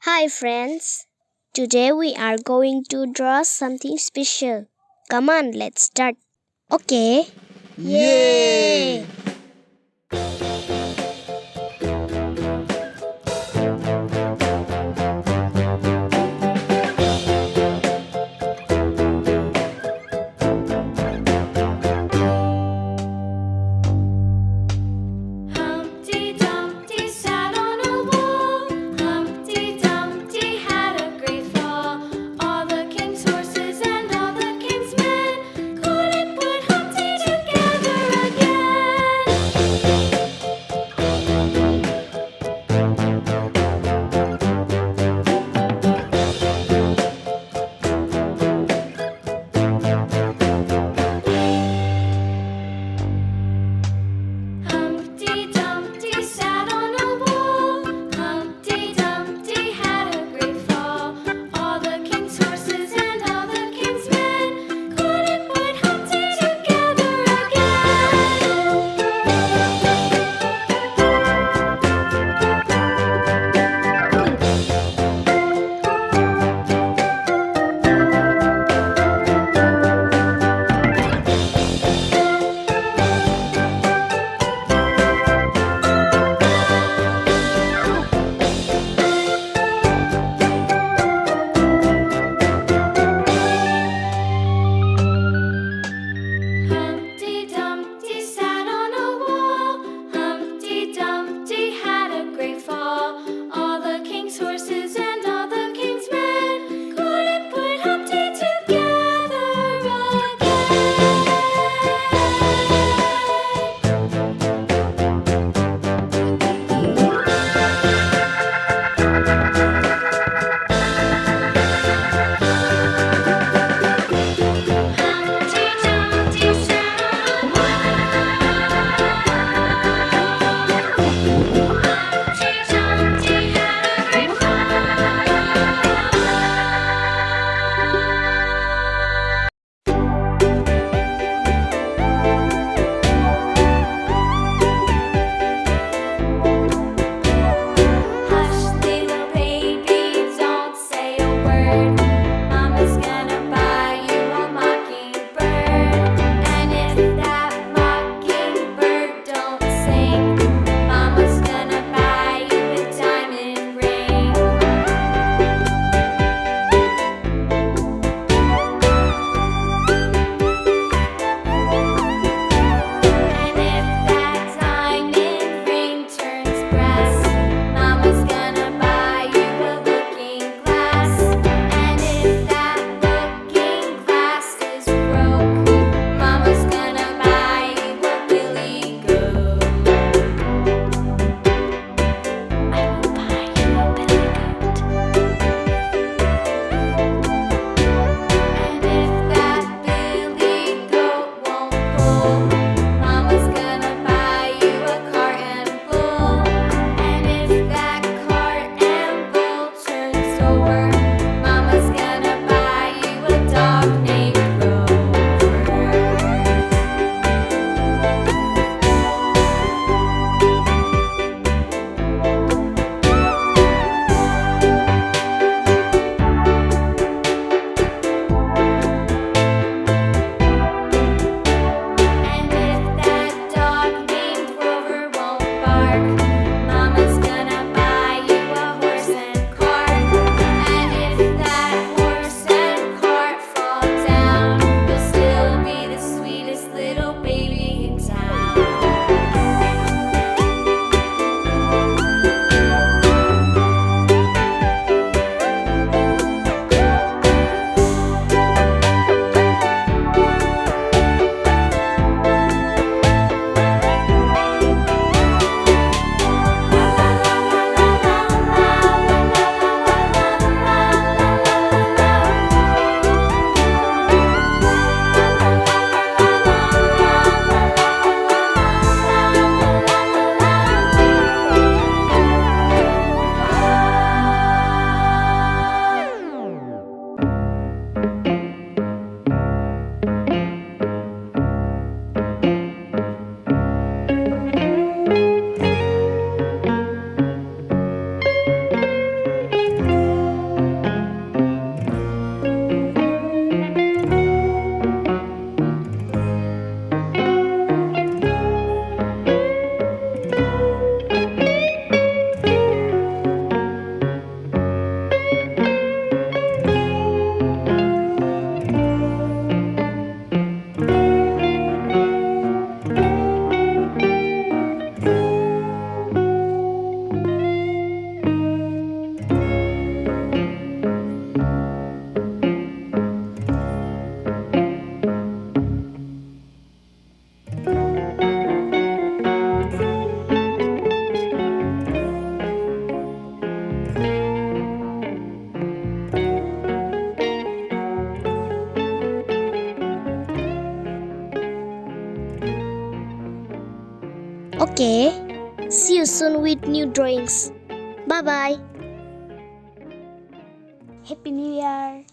Hi friends, today we are going to draw something special. Come on, let's start. Okay. Yay! Humpty Dumpty sat on a wall. Humpty Dumpty had a great fall. All the king's horses and all the king's men couldn't put Humpty together again. Humpty Dumpty sat on a wall. Humpty Dumpty had a great fall. All the king's horses and all the king's men couldn't put Humpty together Humpty Dumpty sat on a wall. Humpty Dumpty had a great fall. All the king's horses and all the king's men couldn't put Humpty together Humpty Dumpty sat on a wall. Humpty Dumpty had a great fall. Okay, see you soon with new drawings. Bye bye. Happy New Year.